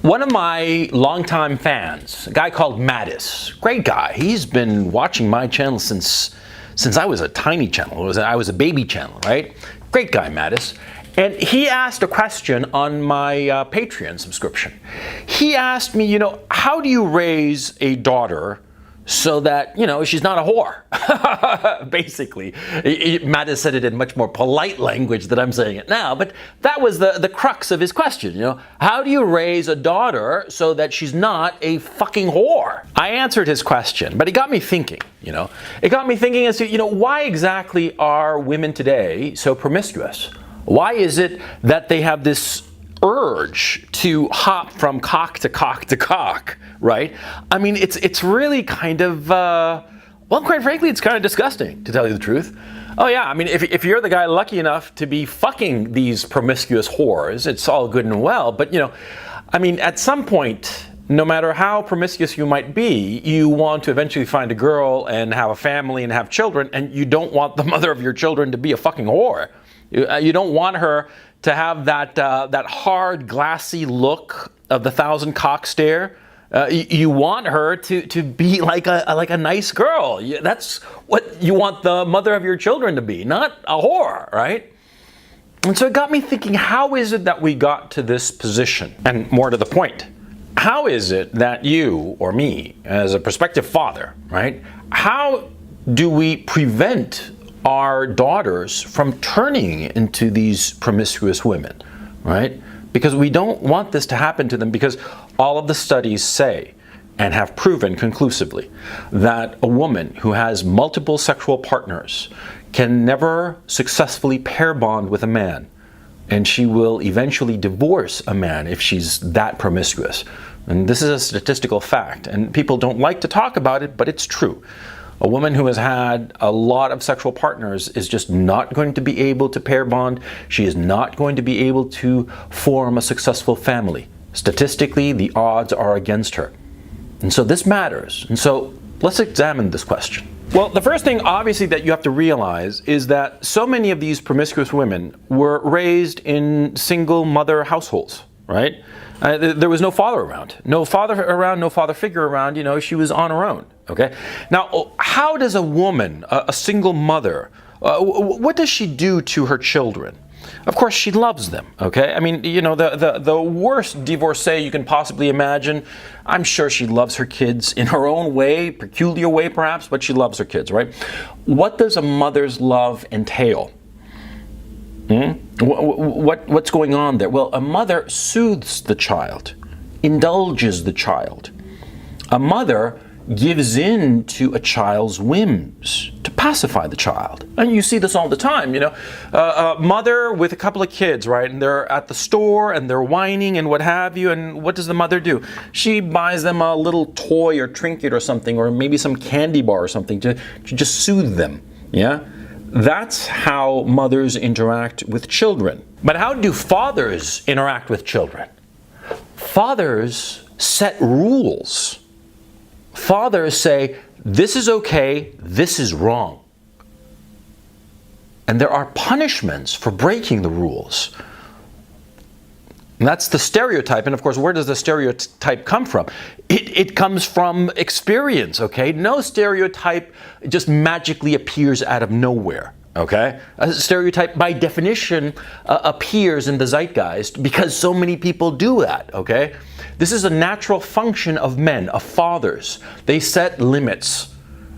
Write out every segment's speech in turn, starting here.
One of my longtime fans, a guy called Mattis, great guy. He's been watching my channel since I was a tiny channel. I was a baby channel, right? Great guy, Mattis. And he asked a question on my Patreon subscription. He asked me, how do you raise a daughter so that, she's not a whore? Basically. Mattis said it in much more polite language than I'm saying it now, but that was the crux of his question, How do you raise a daughter so that she's not a fucking whore? I answered his question, but it got me thinking, It got me thinking as to, why exactly are women today so promiscuous? Why is it that they have this urge to hop from cock to cock to cock, right? I mean, it's really kind of, quite frankly, it's kind of disgusting, to tell you the truth. Oh yeah, I mean, if you're the guy lucky enough to be fucking these promiscuous whores, it's all good and well, but at some point, no matter how promiscuous you might be, you want to eventually find a girl and have a family and have children, and you don't want the mother of your children to be a fucking whore. You don't want her to have that hard, glassy look of the thousand cock stare. You want her to be like a nice girl. That's what you want the mother of your children to be, not a whore, right? And so it got me thinking, how is it that we got to this position? And more to the point, how is it that you or me, as a prospective father, right? How do we prevent our daughters from turning into these promiscuous women, right? Because we don't want this to happen to them, because all of the studies say and have proven conclusively that a woman who has multiple sexual partners can never successfully pair bond with a man, and she will eventually divorce a man if she's that promiscuous. And this is a statistical fact, and people don't like to talk about it, but it's true. A woman who has had a lot of sexual partners is just not going to be able to pair bond. She is not going to be able to form a successful family. Statistically, the odds are against her. And so this matters. And so let's examine this question. Well, the first thing, obviously, that you have to realize is that so many of these promiscuous women were raised in single mother households, right? There was no father around. No father figure around, she was on her own, okay? Now, how does a woman, a single mother, what does she do to her children? Of course, she loves them, okay? I mean, the worst divorcee you can possibly imagine, I'm sure she loves her kids in her own way, peculiar way perhaps, but she loves her kids, right? What does a mother's love entail? What's going on there? Well, a mother soothes the child, indulges the child. A mother gives in to a child's whims to pacify the child. And you see this all the time, a mother with a couple of kids, right? And they're at the store and they're whining and what have you. And what does the mother do? She buys them a little toy or trinket or something, or maybe some candy bar or something to just soothe them, yeah? That's how mothers interact with children. But how do fathers interact with children? Fathers set rules. Fathers say, this is okay, this is wrong. And there are punishments for breaking the rules. And that's the stereotype. And of course, where does the stereotype come from? It comes from experience, okay? No stereotype just magically appears out of nowhere, okay? A stereotype, by definition, appears in the zeitgeist because so many people do that, okay? This is a natural function of men, of fathers. They set limits.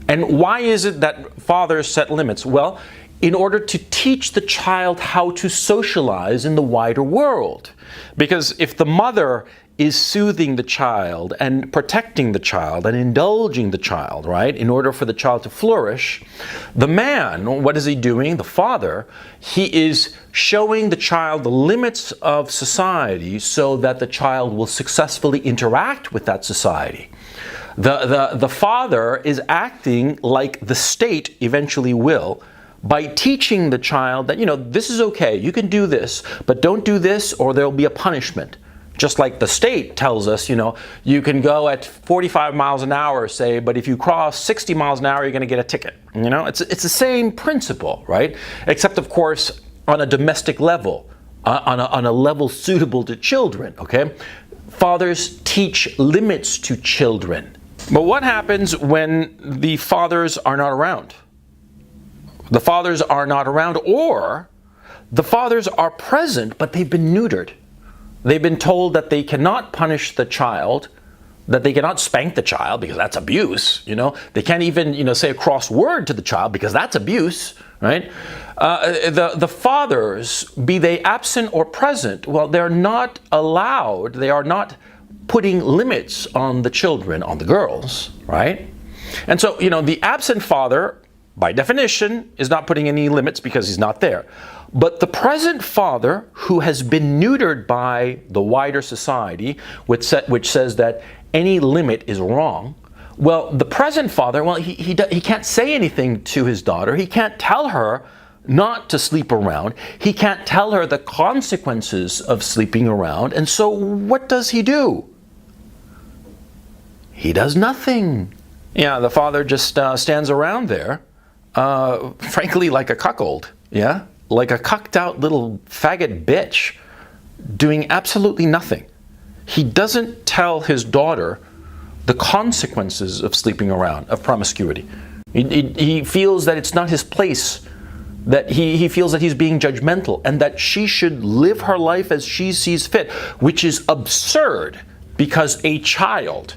And why is it that fathers set limits? Well, in order to teach the child how to socialize in the wider world. Because if the mother is soothing the child and protecting the child and indulging the child, right, in order for the child to flourish, the man, what is he doing? The father, he is showing the child the limits of society so that the child will successfully interact with that society. The father is acting like the state eventually will, by teaching the child that, this is okay, you can do this, but don't do this or there'll be a punishment. Just like the state tells us, you can go at 45 miles an hour, say, but if you cross 60 miles an hour, you're going to get a ticket. It's the same principle, right? Except, of course, on a domestic level, on a level suitable to children, okay? Fathers teach limits to children. But what happens when the fathers are not around? The fathers are not around, or the fathers are present, but they've been neutered. They've been told that they cannot punish the child, that they cannot spank the child because that's abuse, They can't even, say a cross word to the child because that's abuse, right? The fathers, be they absent or present, well, they're not allowed, they are not putting limits on the children, on the girls, right? And so, the absent father, by definition, is not putting any limits because he's not there. But the present father, who has been neutered by the wider society, which says that any limit is wrong, well, the present father, well, he can't say anything to his daughter. He can't tell her not to sleep around. He can't tell her the consequences of sleeping around. And so what does he do? He does nothing. Yeah, the father just stands around there, frankly, like a cuckold, yeah? Like a cucked out little faggot bitch, doing absolutely nothing. He doesn't tell his daughter the consequences of sleeping around, of promiscuity. He feels that it's not his place, that he feels that he's being judgmental, and that she should live her life as she sees fit, which is absurd, because a child,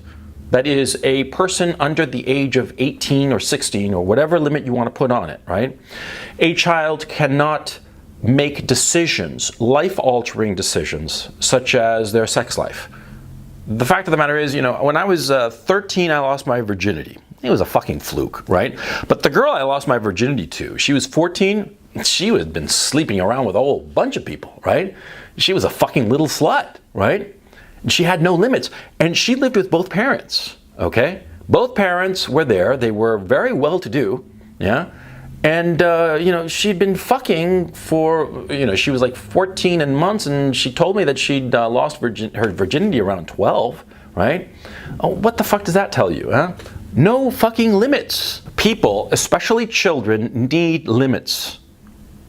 that is a person under the age of 18 or 16 or whatever limit you want to put on it, right? A child cannot make decisions, life-altering decisions, such as their sex life. The fact of the matter is, when I was 13, I lost my virginity. It was a fucking fluke, right? But the girl I lost my virginity to, she was 14. She had been sleeping around with a whole bunch of people, right? She was a fucking little slut, right? And she had no limits. And she lived with both parents, okay? Both parents were there. They were very well-to-do, yeah? And, she'd been fucking for, she was like 14 and months, and she told me that she'd lost her virginity around 12, right? Oh, what the fuck does that tell you, huh? No fucking limits. People, especially children, need limits.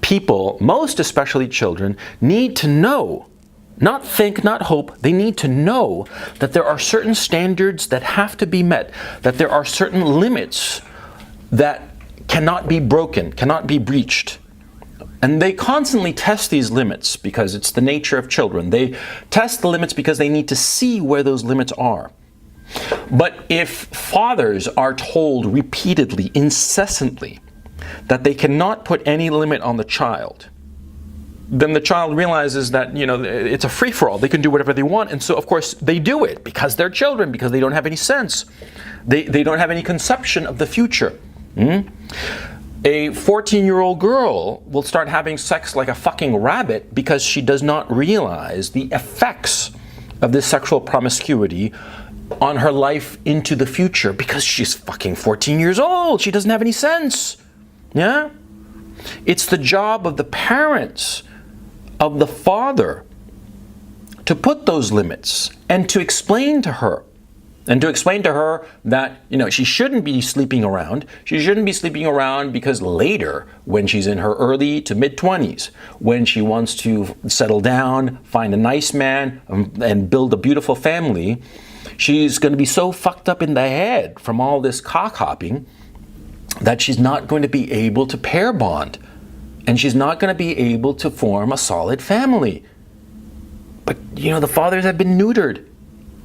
People, most especially children, need to know, not think, not hope, they need to know that there are certain standards that have to be met, that there are certain limits that cannot be broken, cannot be breached. And they constantly test these limits because it's the nature of children. They test the limits because they need to see where those limits are. But if fathers are told repeatedly, incessantly, that they cannot put any limit on the child, then the child realizes that, it's a free-for-all. They can do whatever they want. And so, of course, they do it because they're children, because they don't have any sense. They don't have any conception of the future. A 14-year-old girl will start having sex like a fucking rabbit because she does not realize the effects of this sexual promiscuity on her life into the future because she's fucking 14 years old. She doesn't have any sense. Yeah? It's the job of the parents, of the father, to put those limits and to explain to her. And to explain to her that, she shouldn't be sleeping around. She shouldn't be sleeping around because later, when she's in her early to mid-20s, when she wants to settle down, find a nice man, and build a beautiful family, she's going to be so fucked up in the head from all this cock-hopping that she's not going to be able to pair bond. And she's not going to be able to form a solid family. But, the fathers have been neutered.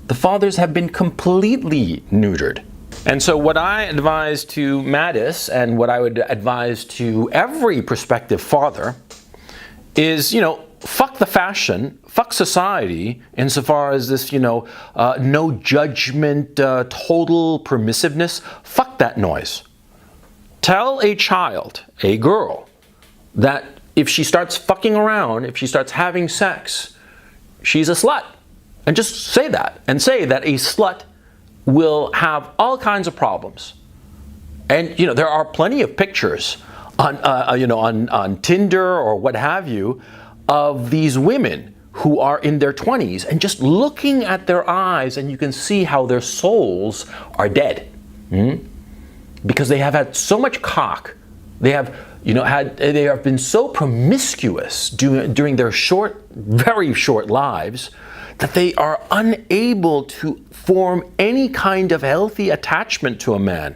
The fathers have been completely neutered. And so what I advise to Mattis, and what I would advise to every prospective father, is, fuck the fashion, fuck society, insofar as this, no judgment, total permissiveness. Fuck that noise. Tell a child, a girl, that if she starts fucking around, if she starts having sex, she's a slut. And just say that, and say that a slut will have all kinds of problems. And there are plenty of pictures on Tinder or what have you of these women who are in their 20s, and just looking at their eyes, and you can see how their souls are dead, because they have had so much cock. They have they have been so promiscuous during their very short lives, that they are unable to form any kind of healthy attachment to a man.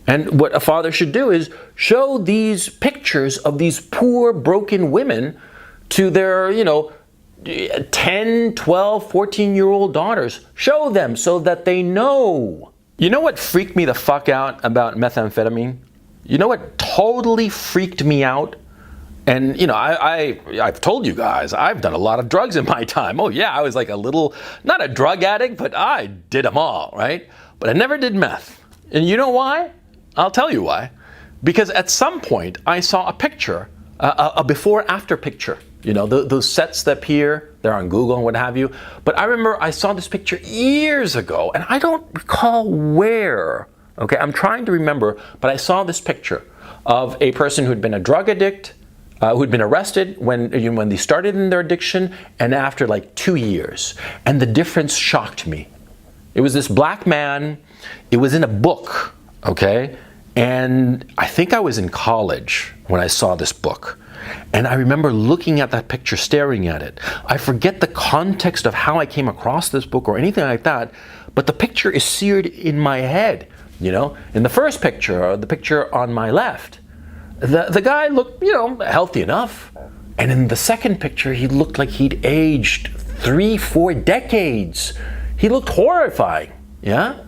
And what a father should do is show these pictures of these poor, broken women to their, 10, 12, 14-year-old daughters. Show them so that they know. You know what freaked me the fuck out about methamphetamine? You know what totally freaked me out? And, I've told you guys, I've done a lot of drugs in my time. Oh, yeah, I was like a little, not a drug addict, but I did them all, right? But I never did meth. And you know why? I'll tell you why. Because at some point, I saw a picture, a before-after picture. Those sets that appear, they're on Google and what have you. But I remember I saw this picture years ago, and I don't recall where. Okay, I'm trying to remember, but I saw this picture of a person who'd been a drug addict, who'd been arrested when they started in their addiction, and after like 2 years. And the difference shocked me. It was this black man. It was in a book, okay? And I think I was in college when I saw this book. And I remember looking at that picture, staring at it. I forget the context of how I came across this book or anything like that, but the picture is seared in my head. In the first picture, or the picture on my left, the guy looked, healthy enough. And in the second picture, he looked like he'd aged 3-4 decades. He looked horrifying, yeah?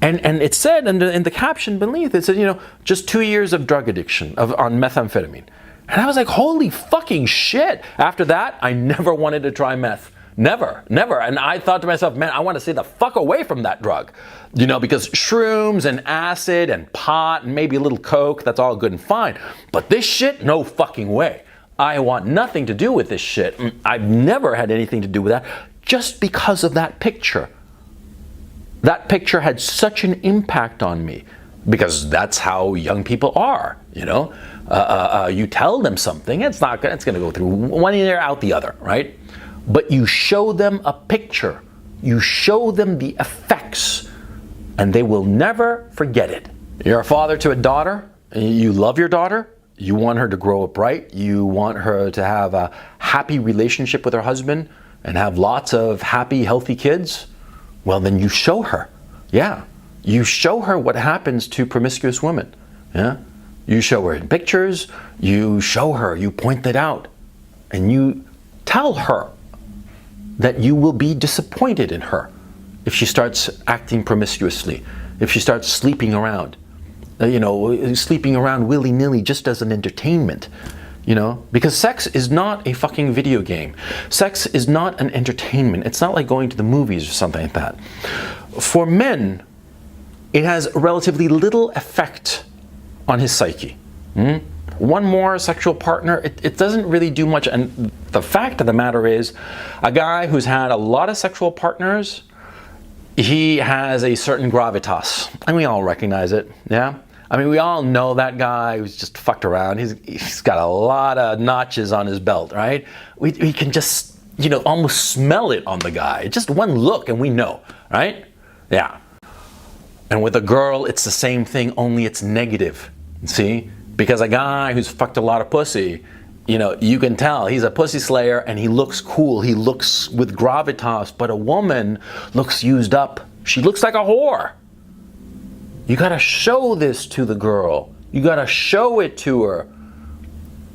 And it said in the caption beneath, it said, just 2 years of drug addiction on methamphetamine. And I was like, holy fucking shit. After that, I never wanted to try meth. Never. And I thought to myself, man, I want to stay the fuck away from that drug. Because shrooms and acid and pot and maybe a little coke, that's all good and fine. But this shit, no fucking way. I want nothing to do with this shit. I've never had anything to do with that just because of that picture. That picture had such an impact on me because that's how young people are, You tell them something, it's going to go through one ear out the other, right? But you show them a picture, you show them the effects, and they will never forget it. You're a father to a daughter, you love your daughter, you want her to grow up right, you want her to have a happy relationship with her husband and have lots of happy, healthy kids. Well, then you show her. Yeah. You show her what happens to promiscuous women. Yeah. You show her in pictures, you show her, you point that out, and you tell her that you will be disappointed in her if she starts acting promiscuously, if she starts sleeping around, sleeping around willy-nilly just as an entertainment. Because sex is not a fucking video game. Sex is not an entertainment. It's not like going to the movies or something like that. For men, it has relatively little effect on his psyche. One more sexual partner, it doesn't really do much. And the fact of the matter is, a guy who's had a lot of sexual partners, he has a certain gravitas. And we all recognize it, yeah? We all know that guy who's just fucked around. He's got a lot of notches on his belt, right? We can just, almost smell it on the guy. Just one look and we know, right? Yeah. And with a girl, it's the same thing, only it's negative. See? Because a guy who's fucked a lot of pussy, you can tell he's a pussy slayer and he looks cool. He looks with gravitas, but a woman looks used up. She looks like a whore. You gotta show this to the girl. You gotta show it to her.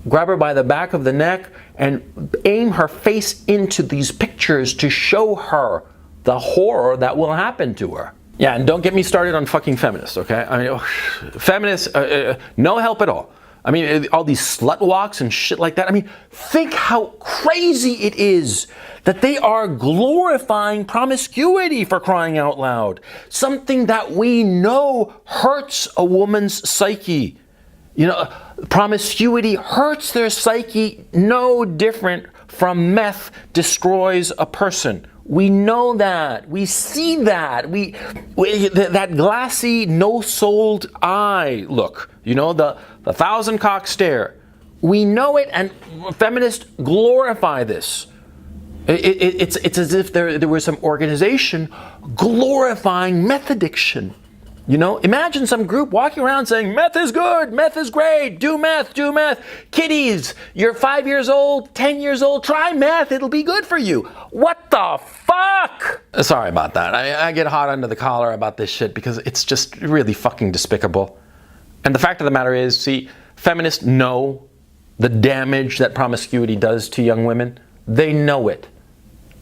Grab her by the back of the neck and aim her face into these pictures to show her the horror that will happen to her. Yeah, and don't get me started on fucking feminists, okay? Feminists, no help at all. All these slut walks and shit like that. Think how crazy it is that they are glorifying promiscuity, for crying out loud. Something that we know hurts a woman's psyche. Promiscuity hurts their psyche no different from meth destroys a person. We know that. We see that. That glassy, no-souled eye look. The 1,000-cock stare. We know it, and feminists glorify this. It's as if there was some organization glorifying meth addiction. Imagine some group walking around saying, meth is good, meth is great, do meth. Kiddies, you're 5 years old, 10 years old, try meth, it'll be good for you. What What the fuck? Sorry about that. I get hot under the collar about this shit because it's just really fucking despicable. And the fact of the matter is, see, feminists know the damage that promiscuity does to young women. They know it.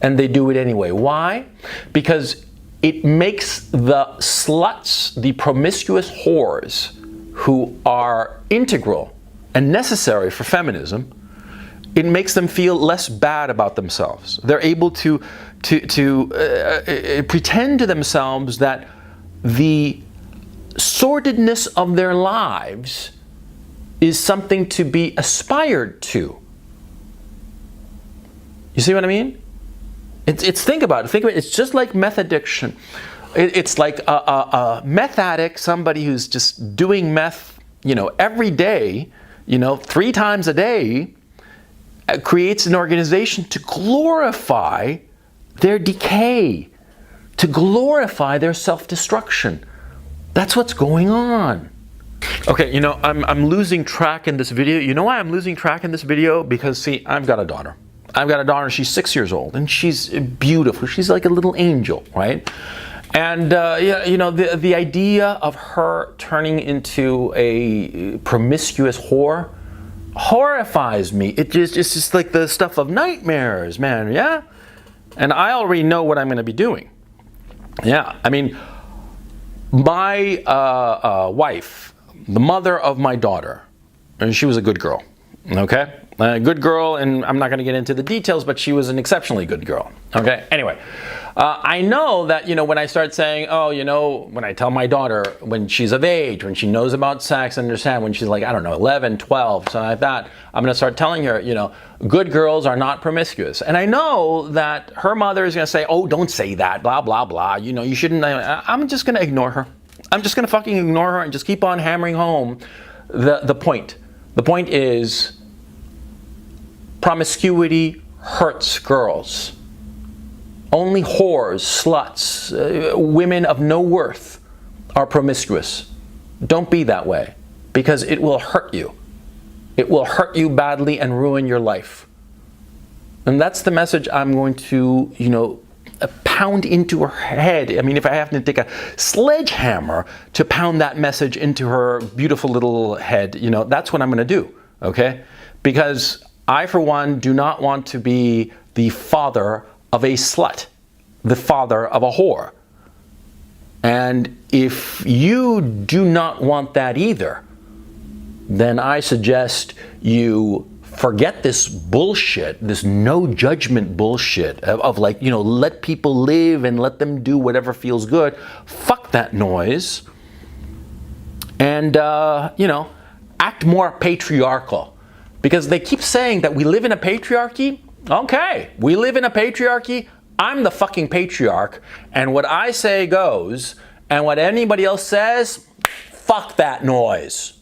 And they do it anyway. Why? Because it makes the sluts, the promiscuous whores, who are integral and necessary for feminism, it makes them feel less bad about themselves. They're able to pretend to themselves that the sordidness of their lives is something to be aspired to. You see what I mean? Think about it. It's just like meth addiction. It's like a meth addict, somebody who's just doing meth, every day, 3 times a day, creates an organization to glorify their decay, to glorify their self-destruction. That's what's going on. Okay, I'm losing track in this video. You know why I'm losing track in this video? Because, see, I've got a daughter. She's 6 years old, and she's beautiful. She's like a little angel, right? And, the idea of her turning into a promiscuous whore horrifies me. It's just like the stuff of nightmares, man, yeah? And I already know what I'm going to be doing. Yeah, I mean, my wife, the mother of my daughter, and she was a good girl, okay? A good girl, and I'm not going to get into the details, but she was an exceptionally good girl, okay? Anyway, I know that, when I start saying, when I tell my daughter, when she's of age, when she knows about sex, understand, when she's like, 11, 12, something like that, I'm going to start telling her, good girls are not promiscuous. And I know that her mother is going to say, oh, don't say that, blah, blah, blah, you shouldn't. I'm just going to ignore her. I'm just going to fucking ignore her and just keep on hammering home the point. The point is, promiscuity hurts girls. Only whores, sluts, women of no worth are promiscuous. Don't be that way, because it will hurt you. It will hurt you badly and ruin your life. And that's the message I'm going to, pound into her head. I mean, if I have to take a sledgehammer to pound that message into her beautiful little head, that's what I'm going to do, okay? Because I, for one, do not want to be the father of a slut, the father of a whore. And if you do not want that either, then I suggest you forget this bullshit, this no judgment bullshit of like, let people live and let them do whatever feels good. Fuck that noise. And, act more patriarchal. Because they keep saying that we live in a patriarchy. Okay, we live in a patriarchy. I'm the fucking patriarch, and what I say goes, and what anybody else says, fuck that noise.